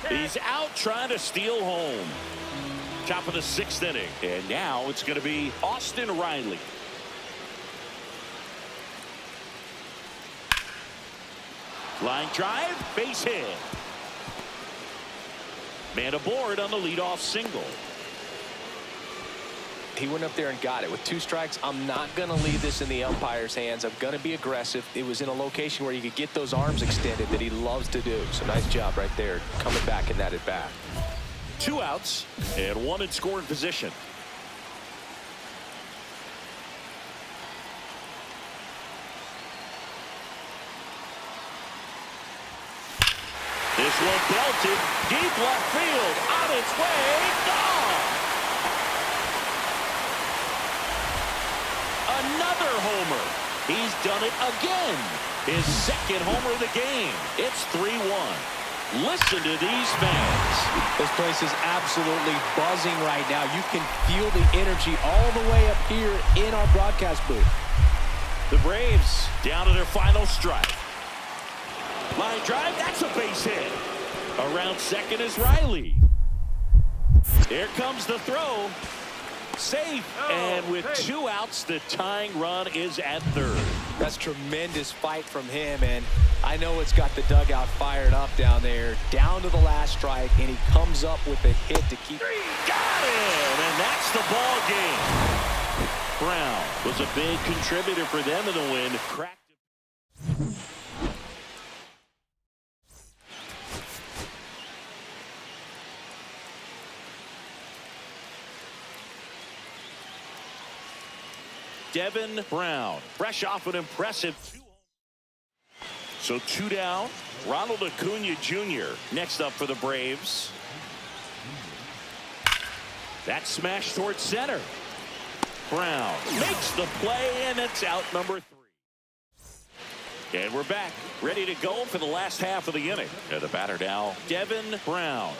He's out trying to steal home. Top of the 6th inning. And now it's going to be Austin Riley. Line drive, base hit. Man aboard on the leadoff single. He went up there and got it. With 2 strikes, I'm not going to leave this in the umpire's hands. I'm going to be aggressive. It was in a location where you could get those arms extended that he loves to do. So nice job right there, coming back in that at bat. 2 outs and 1 in scoring position. This one belted deep left field, on its way, gone. Another homer. He's done it again. His 2nd homer of the game. It's 3-1. Listen to these fans. This place is absolutely buzzing right now. You can feel the energy all the way up here in our broadcast booth. The Braves down to their final strike. Line drive, that's a base hit. Around second is Riley. Here comes the throw. Safe. And with 2 outs, the tying run is at 3rd. That's tremendous fight from him, and I know it's got the dugout fired up down there. Down to the last strike, and he comes up with a hit to keep. Got him, and that's the ball game. Brown was a big contributor for them in the win. Cracked. Devin Brown, fresh off an impressive 2. So 2 down. Ronald Acuna Jr. next up for the Braves. That smash towards center. Brown makes the play, and it's out number 3. And we're back, ready to go for the last half of the inning. And the batter now, Devin Brown.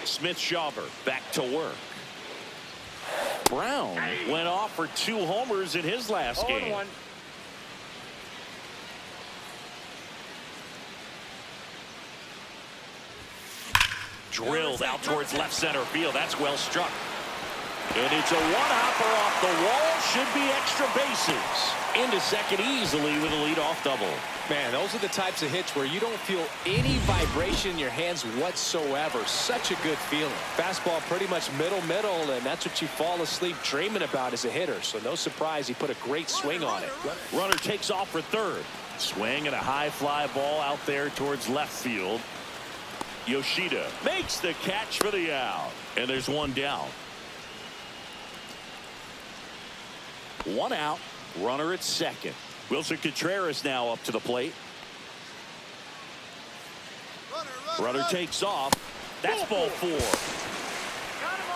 Smith-Shawver back to work. Brown went off for 2 homers in his last game. Drilled out towards left center field. That's well struck. And it's a 1-hopper off the wall. Should be extra bases. Into second easily with a leadoff double. Man, those are the types of hits where you don't feel any vibration in your hands whatsoever. Such a good feeling. Fastball pretty much middle, and that's what you fall asleep dreaming about as a hitter. So no surprise he put a great swing on it. Runner takes off for 3rd. Swing and a high fly ball out there towards left field. Yoshida makes the catch for the out. And there's 1 down. 1 out. Runner at second. Wilson Contreras now up to the plate. Runner takes off. That's ball 4.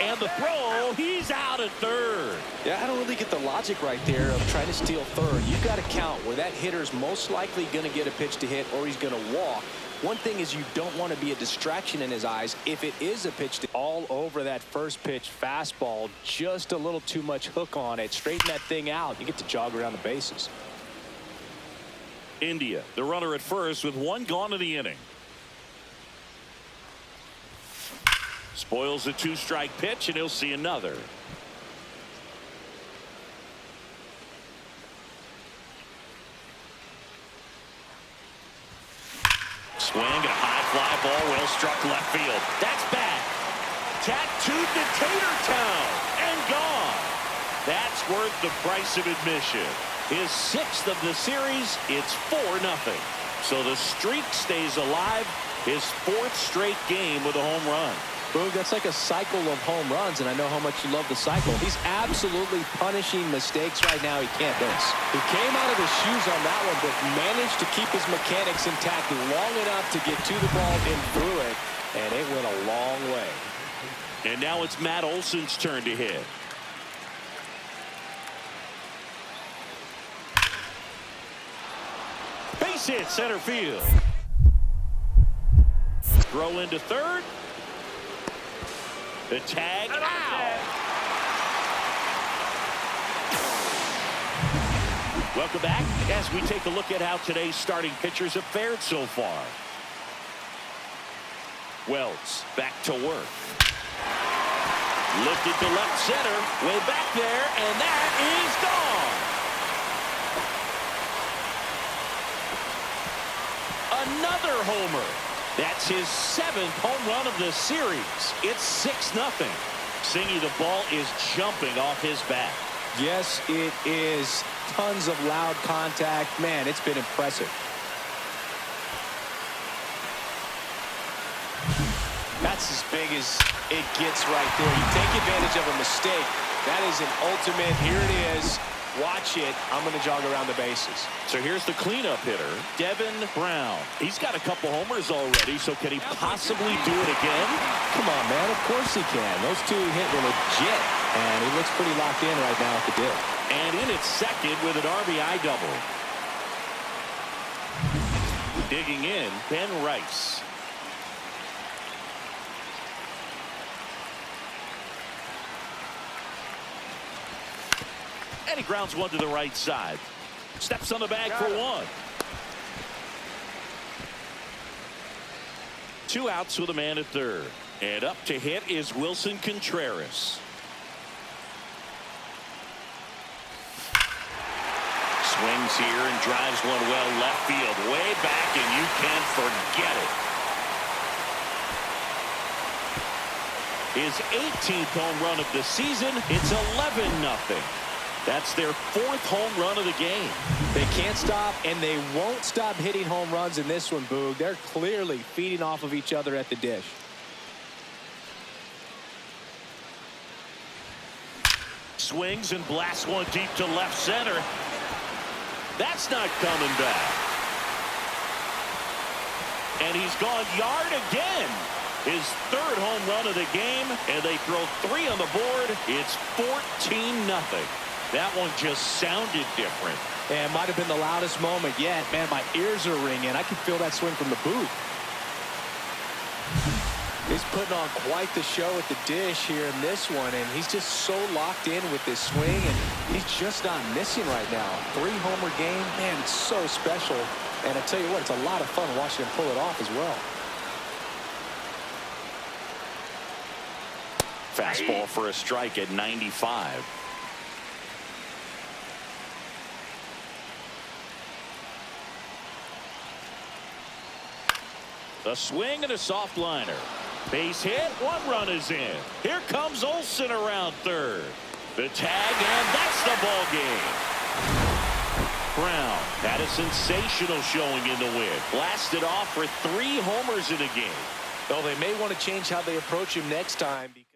And the throw, he's out at 3rd. Yeah, I don't really get the logic right there of trying to steal 3rd. You got to count where that hitter's most likely going to get a pitch to hit or he's going to walk. One thing is you don't want to be a distraction in his eyes. If it is a pitch to all over that first pitch fastball, just a little too much hook on it. Straighten that thing out. You get to jog around the bases. India, the runner at first with 1 gone in the inning. Spoils a 2-strike pitch, and he'll see another. Swing and a high fly ball, well struck left field. That's back. Tattooed to Tatertown and gone. That's worth the price of admission. His 6th of the series. It's 4-0. So the streak stays alive. His 4th straight game with a home run. Boog, that's like a cycle of home runs, and I know how much you love the cycle. He's absolutely punishing mistakes right now he can't miss. He came out of his shoes on that one, but managed to keep his mechanics intact long enough to get to the ball and through it, and it went a long way. And now it's Matt Olson's turn to hit. Base hit center field. Throw into 3rd. The tag out. Welcome back as we take a look at how today's starting pitchers have fared so far. Wells back to work. Lifted to left center. Way back there, and that is gone. Another homer. That's his 7th home run of the series. It's 6-0. Singy, the ball is jumping off his bat. Yes, it is. Tons of loud contact. Man, it's been impressive. That's as big as it gets right there. You take advantage of a mistake. That is an ultimate. Here it is. Watch it. I'm going to jog around the bases. So here's the cleanup hitter, Devin Brown. He's got a couple homers already, so can he possibly do it again? Come on, man. Of course he can. Those two hit were legit, and he looks pretty locked in right now at the dish. And in at second with an RBI double. Digging in, Ben Rice. And he grounds one to the right side. Steps on the bag for one. 2 outs with a man at third. And up to hit is Wilson Contreras. Swings here and drives one well left field. Way back, and you can't forget it. His 18th home run of the season. It's 11-0. That's their 4th home run of the game. They can't stop, and they won't stop hitting home runs in this one, Boog. They're clearly feeding off of each other at the dish. Swings and blasts one deep to left center. That's not coming back. And he's gone yard again. His 3rd home run of the game, and they throw 3 on the board. It's 14-0. That one just sounded different. And might have been the loudest moment yet. Man, my ears are ringing. I can feel that swing from the booth. He's putting on quite the show at the dish here in this one, and he's just so locked in with this swing, and he's just not missing right now. 3-homer game, man, it's so special. And I tell you what, it's a lot of fun watching him pull it off as well. Fastball for a strike at 95. A swing and a soft liner. Base hit. 1 run is in. Here comes Olsen around third. The tag, and that's the ball game. Brown had a sensational showing in the win. Blasted off for 3 homers in a game. Well, they may want to change how they approach him next time, because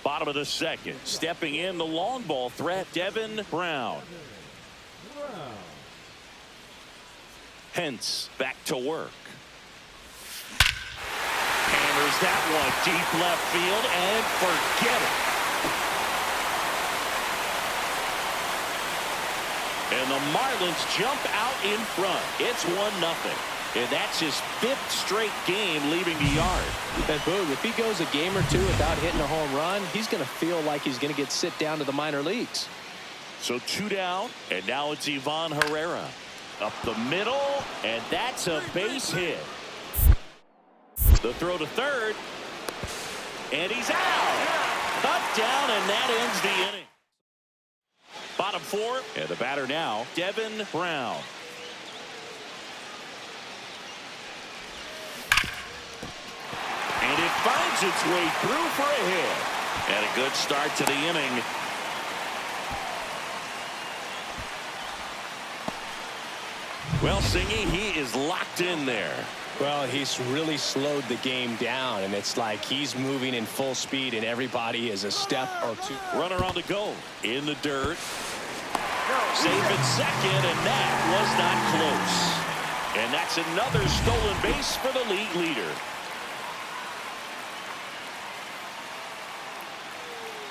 Bottom of the second. Stepping in, the long ball threat, Devin Brown. Hence back to work. Hammers that one deep left field, and forget it. And And the Marlins jump out in front. It's 1-0. And that's his 5th straight game leaving the yard. And Boog, if he goes a game or two without hitting a home run, he's going to feel like he's going to get sit down to the minor leagues. So 2 down, and now it's Ivan Herrera. Up the middle, and that's a base hit. The throw to third, and he's out. Cut down, and that ends the inning. Bottom 4, and the batter now, Devin Brown. And it finds its way through for a hit. And a good start to the inning. Well, Singy, he is locked in there. Well, he's really slowed the game down, and it's like he's moving in full speed, and everybody is a step or two. Runner on the go. In the dirt. Safe at second, and that was not close. And that's another stolen base for the league leader.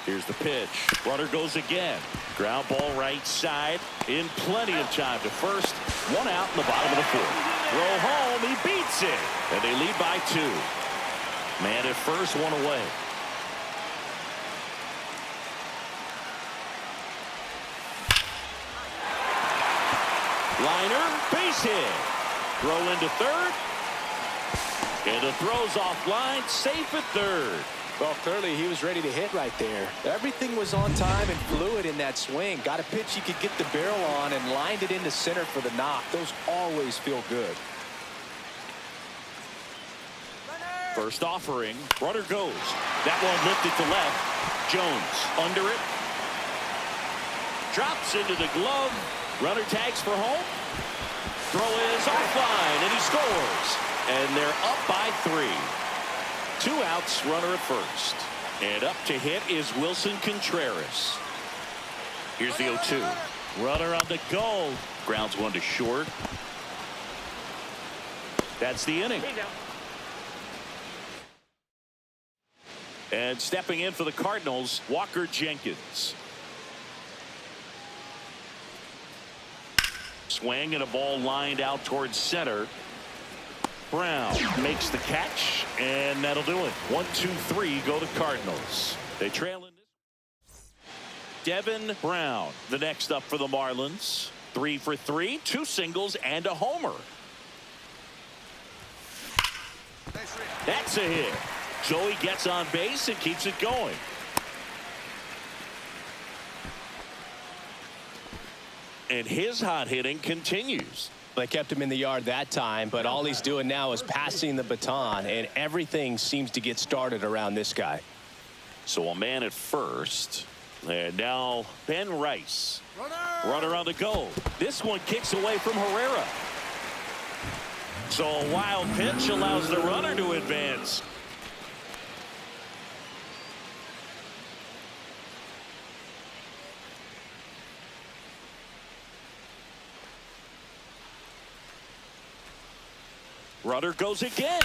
Here's the pitch. Runner goes again. Ground ball right side. In plenty of time to first. 1 out in the bottom of the 4th. Throw home. He beats it. And they lead by 2. Man at first, 1 away. Liner. Base hit. Throw into third. And the throw's offline. Safe at third. Well, clearly he was ready to hit right there. Everything was on time and fluid in that swing. Got a pitch he could get the barrel on and lined it into center for the knock. Those always feel good. First offering. Runner goes. That one lifted to left. Jones under it. Drops into the glove. Runner tags for home. Throw is offline, and he scores. And they're up by 3. 2 outs, runner at first. And up to hit is Wilson Contreras. Here's the 0-2. Runner on the go. Grounds one to short. That's the inning. And stepping in for the Cardinals, Walker Jenkins. Swing and a ball lined out towards center. Brown makes the catch, and that'll do it. 1, 2, 3 go to Cardinals. They trail in this. Devin Brown, the next up for the Marlins. 3 for 3, 2 singles and a homer. That's a hit. So he gets on base and keeps it going. And his hot hitting continues. They kept him in the yard that time, but all he's doing now is passing the baton, and everything seems to get started around this guy. So a man at first, and now Ben Rice. Runner on the go. This one kicks away from Herrera. So a wild pitch allows the runner to advance. Runner goes again.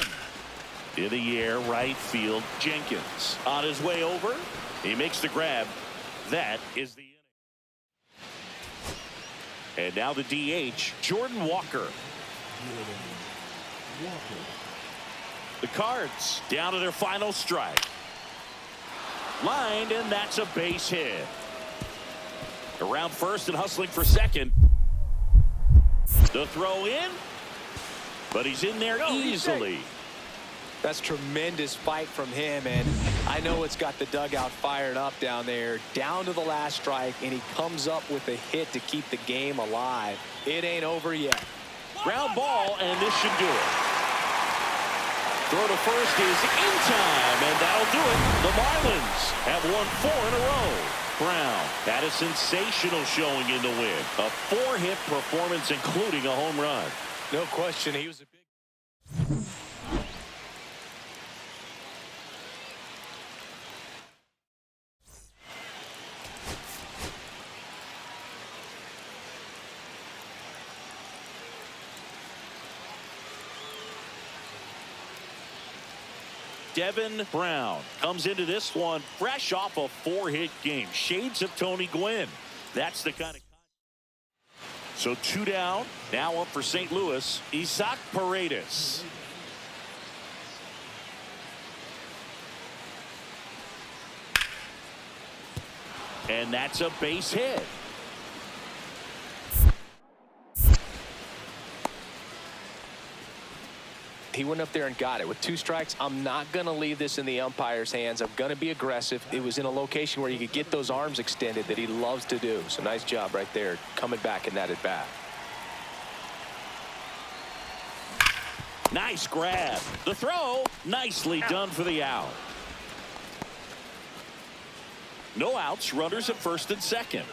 In the air, right field, Jenkins. On his way over, he makes the grab. That is the inning. And now the DH, Jordan Walker. The Cards down to their final strike. Lined, and that's a base hit. Around first and hustling for second. The throw in. But he's in there easily. That's tremendous fight from him, and I know it's got the dugout fired up down there, down to the last strike, and he comes up with a hit to keep the game alive. It ain't over yet. Ground ball, and this should do it. Throw to first is in time, and that'll do it. The Marlins have won 4 in a row. Brown had a sensational showing in the win. A 4-hit performance, including a home run. No question, he was a big... Devin Brown comes into this one fresh off a 4-hit game. Shades of Tony Gwynn. That's the kind of... So 2 down. Now up for St. Louis, Isaac Paredes. And that's a base hit. He went up there and got it. With 2 strikes, I'm not going to leave this in the umpire's hands. I'm going to be aggressive. It was in a location where you could get those arms extended that he loves to do. So nice job right there, coming back in that at bat. Nice grab. The throw, nicely done for the out. No outs, runners at first and second.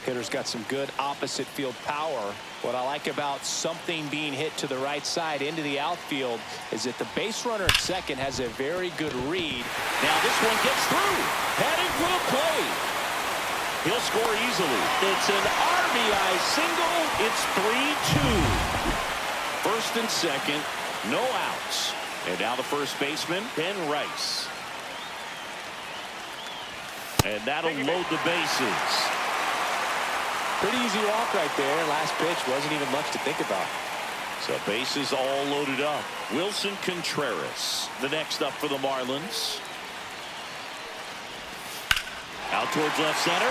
Hitter's got some good opposite field power. What I like about something being hit to the right side into the outfield is that the base runner at second has a very good read. Now this one gets through. Heading for the plate. He'll score easily. It's an RBI single. It's 3-2. First and second, no outs. And now the first baseman, Ben Rice. And that'll load the bases. Pretty easy walk right there. Last pitch wasn't even much to think about. So bases all loaded up. Wilson Contreras, the next up for the Marlins. Out towards left center.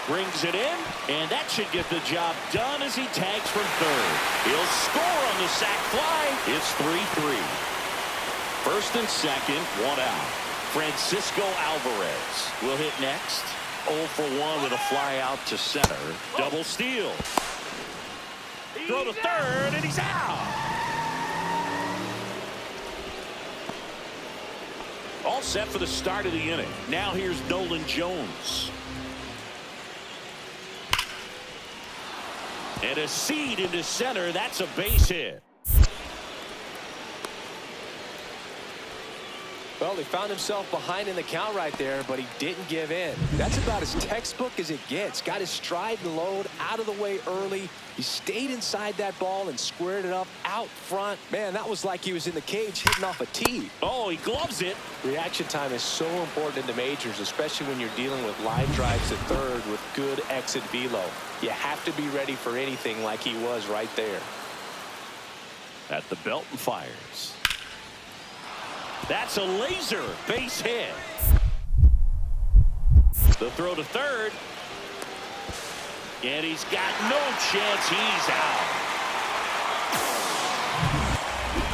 Brings it in, and that should get the job done as he tags from third. He'll score on the sac fly. It's 3-3. First and second, 1 out. Francisco Alvarez will hit next. 0 for 1 with a fly out to center. Double steal. Throw to third, and he's out. All set for the start of the inning. Now here's Nolan Jones. And a seed into center. That's a base hit. Well, he found himself behind in the count right there, but he didn't give in. That's about as textbook as it gets. Got his stride and load out of the way early. He stayed inside that ball and squared it up out front. Man, that was like he was in the cage hitting off a tee. Oh, he gloves it. Reaction time is so important in the majors, especially when you're dealing with line drives to third with good exit velo. You have to be ready for anything like he was right there. At the belt and fires. That's a laser base hit. The throw to third. And he's got no chance. He's out.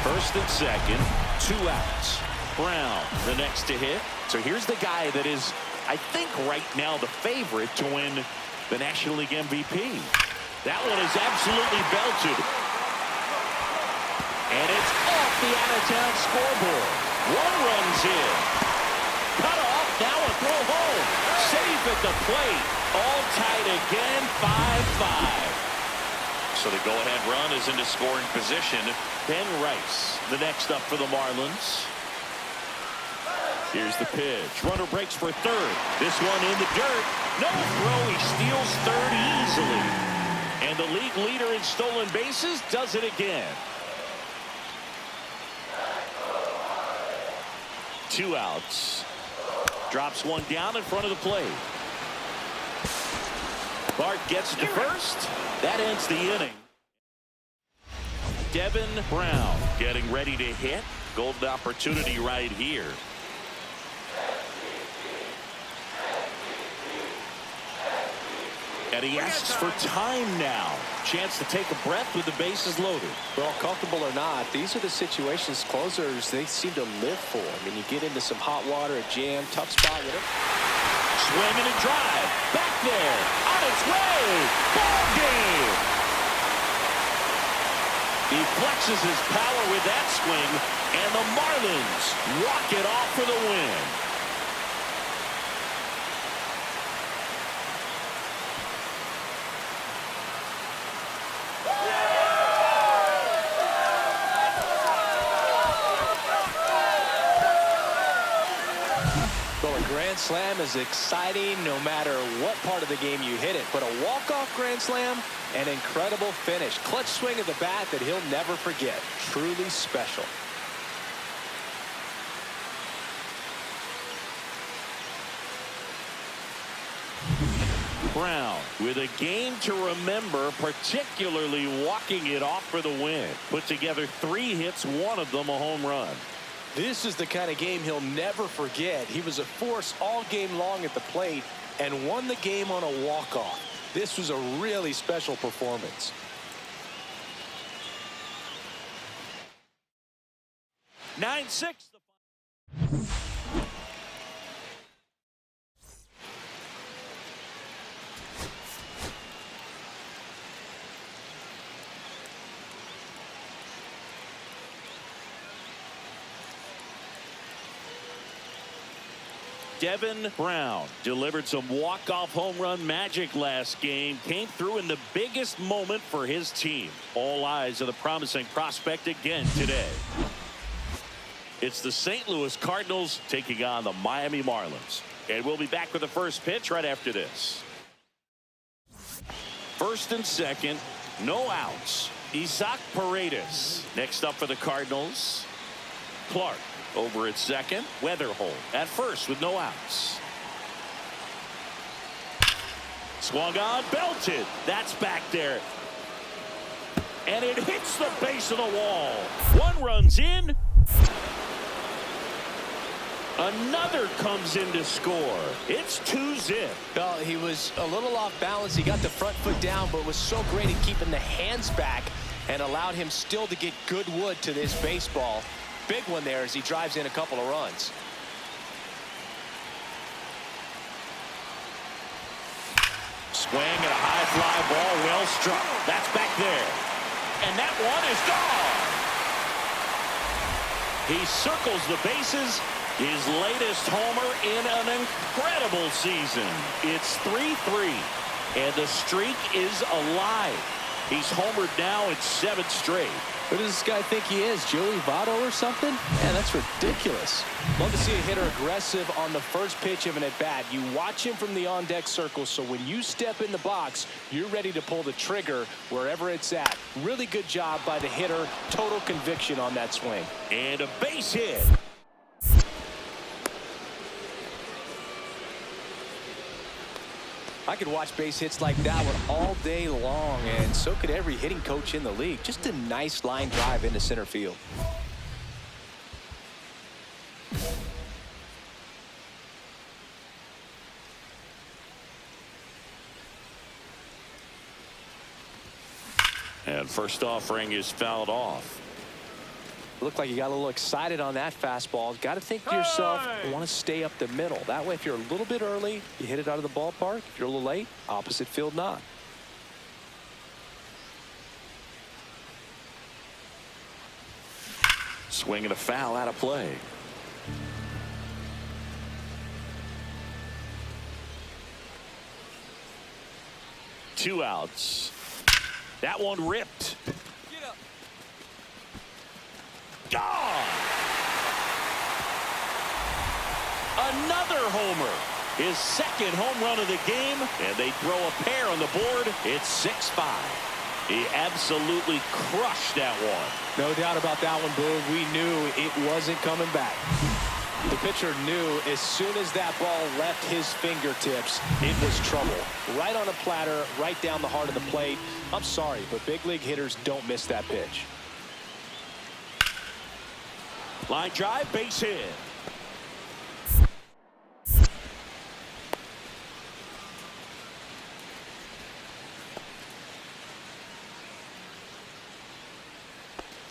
First and second, 2 outs. Brown, the next to hit. So here's the guy that is, I think, right now the favorite to win the National League MVP. That one is absolutely belted. And it's off the out-of-town scoreboard. 1 run's in. Cut off, now a throw home. Safe at the plate. All tied again, 5-5. So the go-ahead run is into scoring position. Ben Rice, the next up for the Marlins. Here's the pitch. Runner breaks for third. This one in the dirt. No throw. He steals third easily. And the league leader in stolen bases does it again. 2 outs. Drops 1 down in front of the plate. Bart gets it to first. That ends the inning. Devin Brown getting ready to hit. Golden opportunity right here. And he asks for time now. Chance to take a breath with the bases loaded. Well, comfortable or not, these are the situations closers they seem to live for. I mean, you get into some hot water, a jam, tough spot with it. Swinging and drive. Back there. On its way. Ball game. He flexes his power with that swing, and the Marlins walk it off for the win. Grand slam is exciting no matter what part of the game you hit it, but a walk-off grand slam, an incredible finish. Clutch swing of the bat that he'll never forget. Truly special. Brown with a game to remember, particularly walking it off for the win. Put together 3 hits, one of them a home run. This is the kind of game he'll never forget. He was a force all game long at the plate and won the game on a walk-off. This was a really special performance. 9-6. Devin Brown delivered some walk-off home run magic last game. Came through in the biggest moment for his team. All eyes on the promising prospect again today. It's the St. Louis Cardinals taking on the Miami Marlins. And we'll be back with the first pitch right after this. First and second, no outs. Isaac Paredes. Next up for the Cardinals, Clark. Over at second, Weatherhold at first with no outs. Swung on, belted. That's back there. And it hits the base of the wall. One runs in. Another comes in to score. It's 2-0. Well, he was a little off balance. He got the front foot down, but was so great at keeping the hands back and allowed him still to get good wood to this baseball. Big one there as he drives in a couple of runs. Swing and a high fly ball, well struck. That's back there. And that one is gone. He circles the bases. His latest homer in an incredible season. It's 3-3. And the streak is alive. He's homered now in 7 straight. Who does this guy think he is, Joey Votto or something? Man, that's ridiculous. Love to see a hitter aggressive on the first pitch of an at-bat. You watch him from the on-deck circle, so when you step in the box, you're ready to pull the trigger wherever it's at. Really good job by the hitter. Total conviction on that swing. And a base hit. I could watch base hits like that one all day long, and so could every hitting coach in the league. Just a nice line drive into center field. And first offering is fouled off. Looked like you got a little excited on that fastball. Got to think to yourself, I want to stay up the middle. That way, if you're a little bit early, you hit it out of the ballpark. If you're a little late, opposite field nod. Swing and a foul out of play. Two outs. That one ripped. Gone. Another homer. His second home run of the game, and they throw a pair on the board. It's 6-5. He absolutely crushed that one. No doubt about that one, Boog. We knew it wasn't coming back. The pitcher knew as soon as that ball left his fingertips, it was trouble. Right on a platter, right down the heart of the plate. I'm sorry, but big league hitters don't miss that pitch. Line drive, base hit.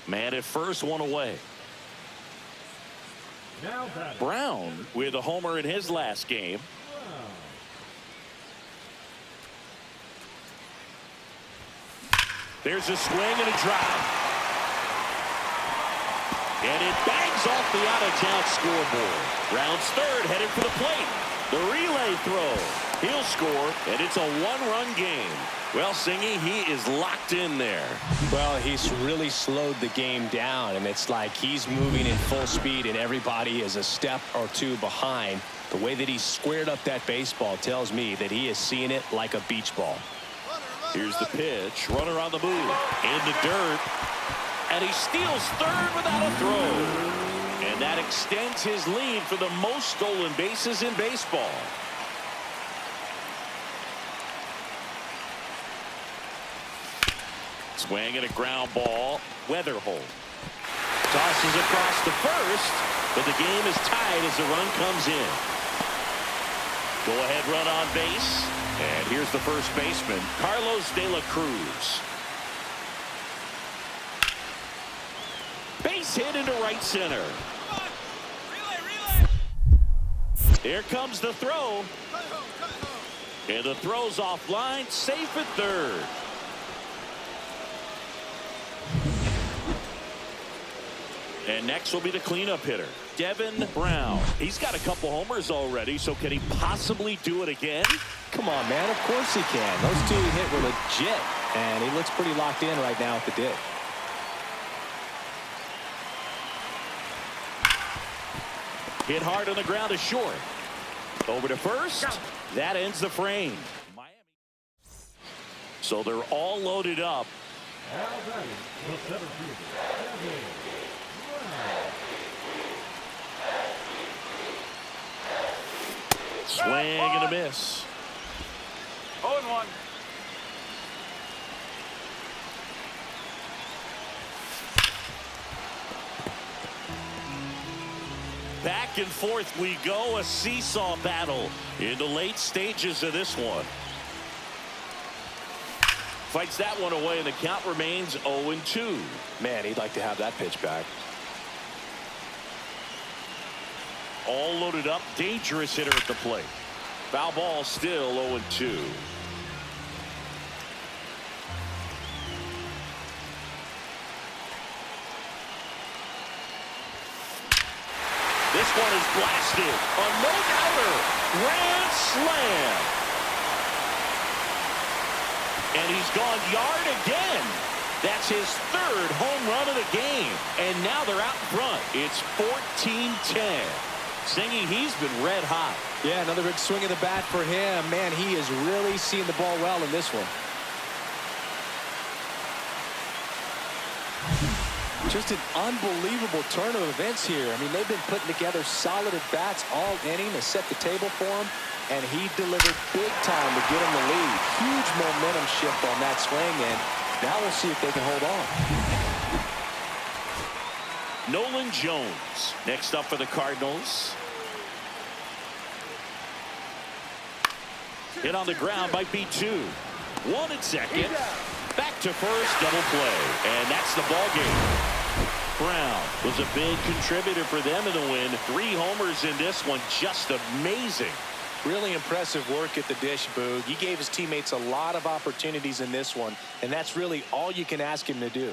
Man at first, one away. Brown with a homer in his last game. There's a swing and a drive. And it bangs off the out-of-town scoreboard. Brown's third, headed for the plate. The relay throw. He'll score, and it's a one-run game. Well, Singy, he is locked in there. Well, he's really slowed the game down, and it's like he's moving in full speed, and everybody is a step or two behind. The way that he squared up that baseball tells me that he is seeing it like a beach ball. Here's the pitch. Runner on the move. In the dirt. And he steals third without a throw. And that extends his lead for the most stolen bases in baseball. Swing and a ground ball. Weatherholt tosses across to first, but the game is tied as the run comes in. Go ahead run on base. And here's the first baseman, Carlos De La Cruz. Base hit into right center. Here comes the throw. And the throw's offline, safe at third. And next will be the cleanup hitter, Devin Brown. He's got a couple homers already, so can he possibly do it again? Come on, man. Of course he can. Those two he hit were legit, and he looks pretty locked in right now at the dig. Hit hard on the ground to short. Over to first. That ends the frame. Miami. So they're all loaded up. Swing and a miss. 0-1. Back and forth we go, a seesaw battle in the late stages of this one. Fights that one away, and the count remains 0-2. Man, he'd like to have that pitch back. All loaded up, dangerous hitter at the plate. Foul ball, still 0-2. This one is blasted. A no-doubter. Grand slam. And he's gone yard again. That's his third home run of the game. And now they're out in front. It's 14-10. Singy, he's been red hot. Yeah, another big swing of the bat for him. Man, he is really seeing the ball well in this one. Just an unbelievable turn of events here. I mean, they've been putting together solid at-bats all inning to set the table for him, and he delivered big time to get him the lead. Huge momentum shift on that swing, and now we'll see if they can hold on. Nolan Jones next up for the Cardinals. Hit on the ground, might be two. One at second. Back to first, double play. And that's the ball game. Brown was a big contributor for them in the win. 3 homers in this one. Just amazing. Really impressive work at the dish, Boog. He gave his teammates a lot of opportunities in this one, and that's really all you can ask him to do.